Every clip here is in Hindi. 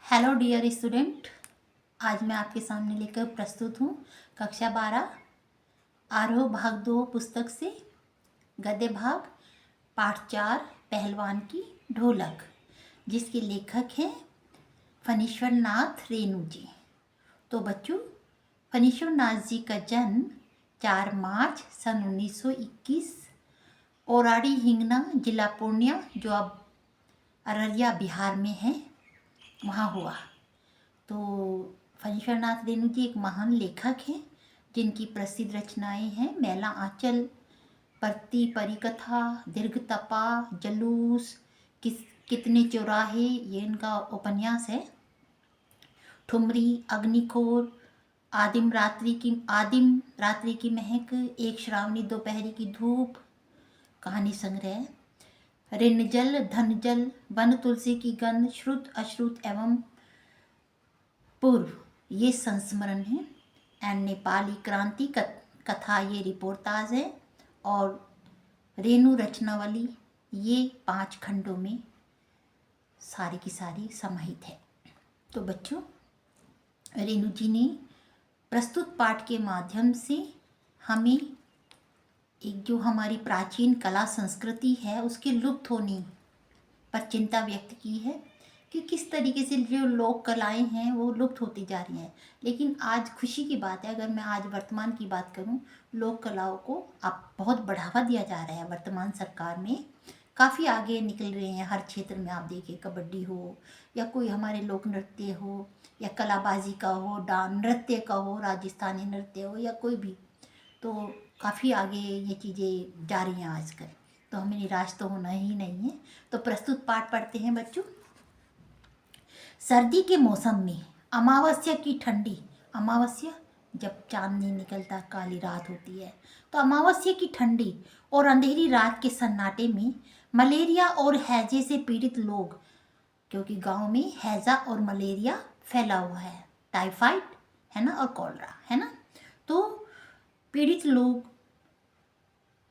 Hello dear student. आज मैं आपके सामने लेकर प्रस्तुत हूँ कक्षा 12 आरोह भाग 2 पुस्तक से गद्य भाग पाठ 4 पहलवान की ढोलक, जिसके लेखक हैं फणीश्वर नाथ रेणु जी। तो बच्चों, फणीश्वर नाथ जी का जन्म 4 मार्च सन 1921 ओराड़ी हिंगना जिला पूर्णिया, जो अब अररिया बिहार में है, वहाँ हुआ। तो फणीश्वर नाथ रेणु जी एक महान लेखक हैं जिनकी प्रसिद्ध रचनाएं हैं मैला आंचल, परती परिकथा, दीर्घ तपा, जलूस, कितने चौराहे, ये इनका उपन्यास है। ठुमरी, अग्निखोर, आदिम रात्रि की महक, एक श्रावणी दोपहरी की धूप, कहानी संग्रह, ऋणजल, धनजल, वन तुलसी की गंध, श्रुत अश्रुत एवं पूर्व, ये संस्मरण है। एंड नेपाली क्रांति कथा, ये रिपोर्टाज है। और रेणु रचनावली, ये 5 खंडों में सारी की सारी समाहित है। तो बच्चों, रेणु जी ने प्रस्तुत पाठ के माध्यम से हमें एक जो हमारी प्राचीन कला संस्कृति है उसके लुप्त होने पर चिंता व्यक्त की है कि किस तरीके से जो लोक कलाएं हैं वो लुप्त होती जा रही हैं। लेकिन आज खुशी की बात है, अगर मैं आज वर्तमान की बात करूं, लोक कलाओं को अब बहुत बढ़ावा दिया जा रहा है। वर्तमान सरकार में काफ़ी आगे निकल रहे हैं हर क्षेत्र में। आप देखिए, कबड्डी हो या कोई हमारे लोक नृत्य हो या कलाबाजी का हो, नृत्य का हो, राजस्थानी नृत्य हो या कोई भी, तो काफ़ी आगे ये चीज़ें जा रही हैं आजकल। तो हमें निराश तो होना ही नहीं है। तो प्रस्तुत पाठ पढ़ते हैं बच्चों। सर्दी के मौसम में अमावस्या की ठंडी, अमावस्या जब चांद नहीं निकलता, काली रात होती है, तो अमावस्या की ठंडी और अंधेरी रात के सन्नाटे में मलेरिया और हैजे से पीड़ित लोग, क्योंकि गांव में हैजा और मलेरिया फैला हुआ है, टाइफाइड है ना, और कॉलरा है ना, तो पीड़ित लोग,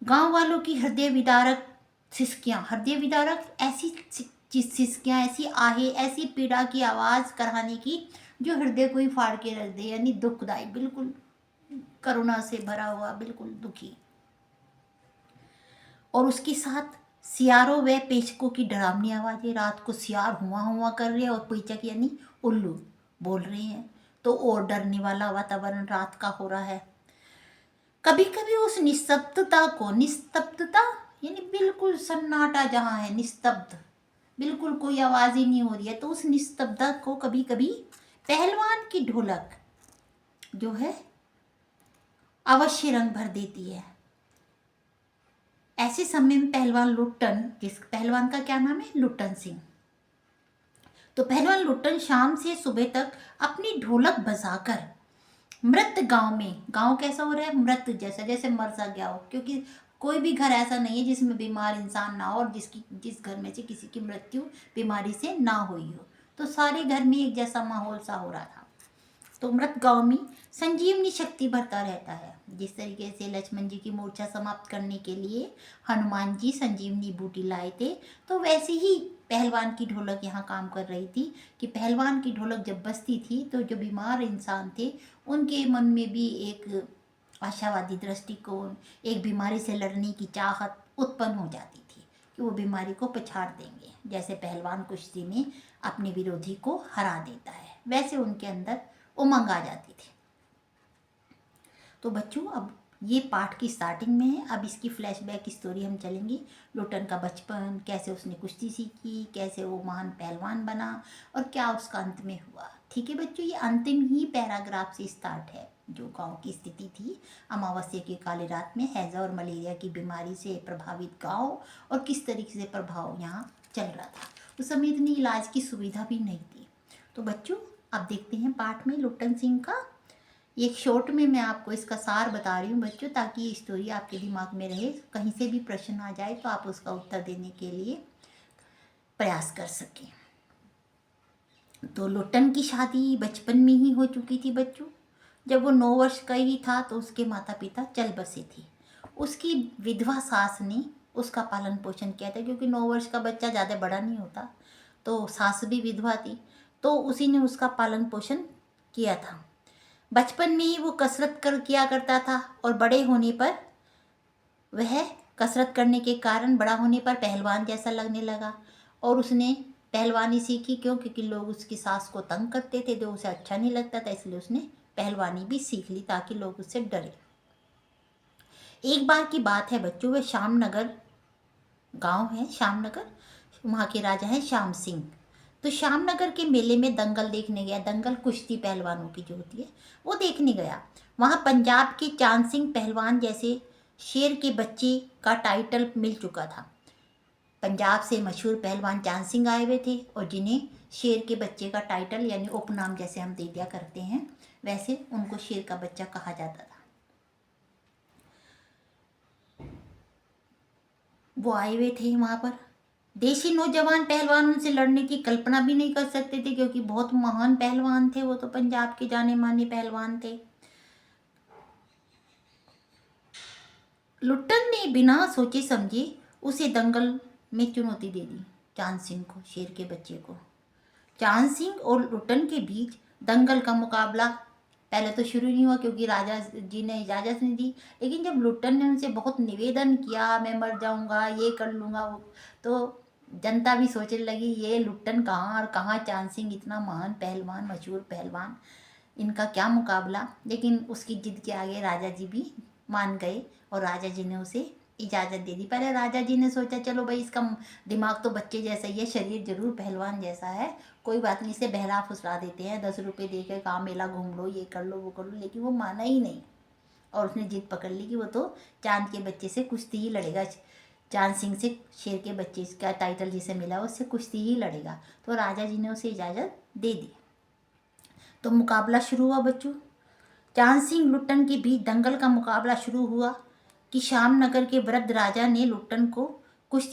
गांव वालों की हृदय विदारक सिसकियाँ, हृदय विदारक ऐसी सिसकियाँ, ऐसी आहे, ऐसी पीड़ा की आवाज़ कराने की जो हृदय को ही फाड़ के रख दे, यानी दुखदाई, बिल्कुल करुणा से भरा हुआ, बिल्कुल दुखी। और उसके साथ सियारों व पेचकों की डरावनी आवाज़ें, रात को सियार हुआ हुआ कर रहे हैं और पेचक यानी उल्लू बोल रहे हैं, तो और डरने वाला वातावरण रात का हो रहा है। कभी कभी उस निस्तब्धता को, निस्तब्धता यानी बिल्कुल सन्नाटा जहाँ है, निस्तब्ध, बिल्कुल कोई आवाज़ ही नहीं हो रही है, तो उस निस्तब्धता को कभी कभी पहलवान की ढोलक जो है अवश्य रंग भर देती है। ऐसे समय में पहलवान लुट्टन, जिस पहलवान का क्या नाम है, लुट्टन सिंह, तो पहलवान लुट्टन शाम से सुबह तक अपनी ढोलक बजाकर मृत गांव में, गांव कैसा हो रहा है, मृत जैसा, जैसे मर सा गया हो, क्योंकि कोई भी घर ऐसा नहीं है जिसमें बीमार इंसान ना हो और जिस घर में से किसी की मृत्यु बीमारी से ना हुई हो, तो सारे घर में एक जैसा माहौल सा हो रहा था। तो मृत गांव में संजीवनी शक्ति भरता रहता है। जिस तरीके से लक्ष्मण जी की मूर्छा समाप्त करने के लिए हनुमान जी संजीवनी बूटी लाए थे, तो वैसे ही पहलवान की ढोलक यहाँ काम कर रही थी कि पहलवान की ढोलक जब बजती थी तो जो बीमार इंसान थे उनके मन में भी एक आशावादी दृष्टिकोण, एक बीमारी से लड़ने की चाहत उत्पन्न हो जाती थी कि वो बीमारी को पछाड़ देंगे। जैसे पहलवान कुश्ती में अपने विरोधी को हरा देता है, वैसे उनके अंदर उमंग आ जाती थी। तो बच्चों, अब ये पाठ की स्टार्टिंग में है, अब इसकी फ्लैशबैक स्टोरी हम चलेंगे। लुट्टन का बचपन, कैसे उसने कुश्ती सीखी, कैसे वो महान पहलवान बना और क्या उसका अंत में हुआ। ठीक है बच्चों, ये अंतिम ही पैराग्राफ से स्टार्ट है। जो गांव की स्थिति थी, अमावस्या की काली रात में हैजा और मलेरिया की बीमारी से प्रभावित गाँव और किस तरीके से प्रभाव यहाँ चल रहा था। उस समय इतनी इलाज की सुविधा भी नहीं थी। तो बच्चों, अब देखते हैं पाठ में लुट्टन सिंह का एक शॉर्ट में मैं आपको इसका सार बता रही हूँ बच्चों, ताकि ये स्टोरी आपके दिमाग में रहे, कहीं से भी प्रश्न आ जाए तो आप उसका उत्तर देने के लिए प्रयास कर सकें। तो लुट्टन की शादी बचपन में ही हो चुकी थी बच्चों। जब वो 9 वर्ष का ही था तो उसके माता पिता चल बसे थे। उसकी विधवा सास ने उसका पालन पोषण किया था, क्योंकि 9 वर्ष का बच्चा ज़्यादा बड़ा नहीं होता, तो सास भी विधवा थी। तो उसी ने उसका पालन पोषण किया था। बचपन में ही वो कसरत किया करता था और बड़े होने पर वह कसरत करने के कारण बड़ा होने पर पहलवान जैसा लगने लगा और उसने पहलवानी सीखी। क्यों? क्योंकि लोग उसकी सास को तंग करते थे, जो उसे अच्छा नहीं लगता था, इसलिए उसने पहलवानी भी सीख ली ताकि लोग उससे डरे। एक बार की बात है बच्चों, वह श्यामनगर गांव है, श्यामनगर, वहाँ के राजा हैं श्याम सिंह। तो श्यामनगर के मेले में दंगल देखने गया। दंगल कुश्ती पहलवानों की जो होती है वो देखने गया। वहाँ पंजाब के चांद सिंह पहलवान जैसे शेर के बच्चे का टाइटल मिल चुका था। पंजाब से मशहूर पहलवान चांद सिंह आए हुए थे और जिन्हें शेर के बच्चे का टाइटल यानी उपनाम जैसे हम दे दिया करते हैं, वैसे उनको शेर का बच्चा कहा जाता था। वो आए हुए थे वहाँ पर। देशी नौजवान पहलवान उनसे लड़ने की कल्पना भी नहीं कर सकते थे, क्योंकि बहुत महान पहलवान थे वो, तो पंजाब के जाने माने पहलवान थे। लुट्टन ने बिना सोचे समझे उसे दंगल में चुनौती दे दी, चांद सिंह को, शेर के बच्चे को। चांद सिंह और लुट्टन के बीच दंगल का मुकाबला पहले तो शुरू नहीं हुआ क्योंकि राजा जी ने इजाज़त नहीं दी, लेकिन जब लुट्टन ने उनसे बहुत निवेदन किया, मैं मर जाऊंगा, ये कर लूँगा, तो जनता भी सोचने लगी ये लुट्टन कहाँ और कहाँ चांद सिंह, इतना महान पहलवान, मशहूर पहलवान, इनका क्या मुकाबला। लेकिन उसकी जिद के आगे राजा जी भी मान गए और राजा जी ने उसे इजाज़त दे दी। पहले राजा जी ने सोचा चलो भाई इसका दिमाग तो बच्चे जैसा ही है, शरीर जरूर पहलवान जैसा है, कोई बात नहीं, इसे बहला फुसला देते हैं, 10 रुपये दे के कहाँ मेला घूम लो, ये कर लो वो कर लो। लेकिन वो माना ही नहीं और उसने जिद पकड़ ली कि वो तो चांद के बच्चे से कुश्ती ही लड़ेगा। चांद सिंह से शेर के बच्चे का टाइटल जिसे मिला उससे कुश्ती ही लड़ेगा। तो राजा जी ने उसे इजाज़त दे दी। तो मुकाबला शुरू हुआ बच्चों। चांद सिंह लुट्टन के बीच दंगल का मुकाबला शुरू हुआ कि श्यामनगर के वृद्ध राजा ने लुट्टन को कुश्ती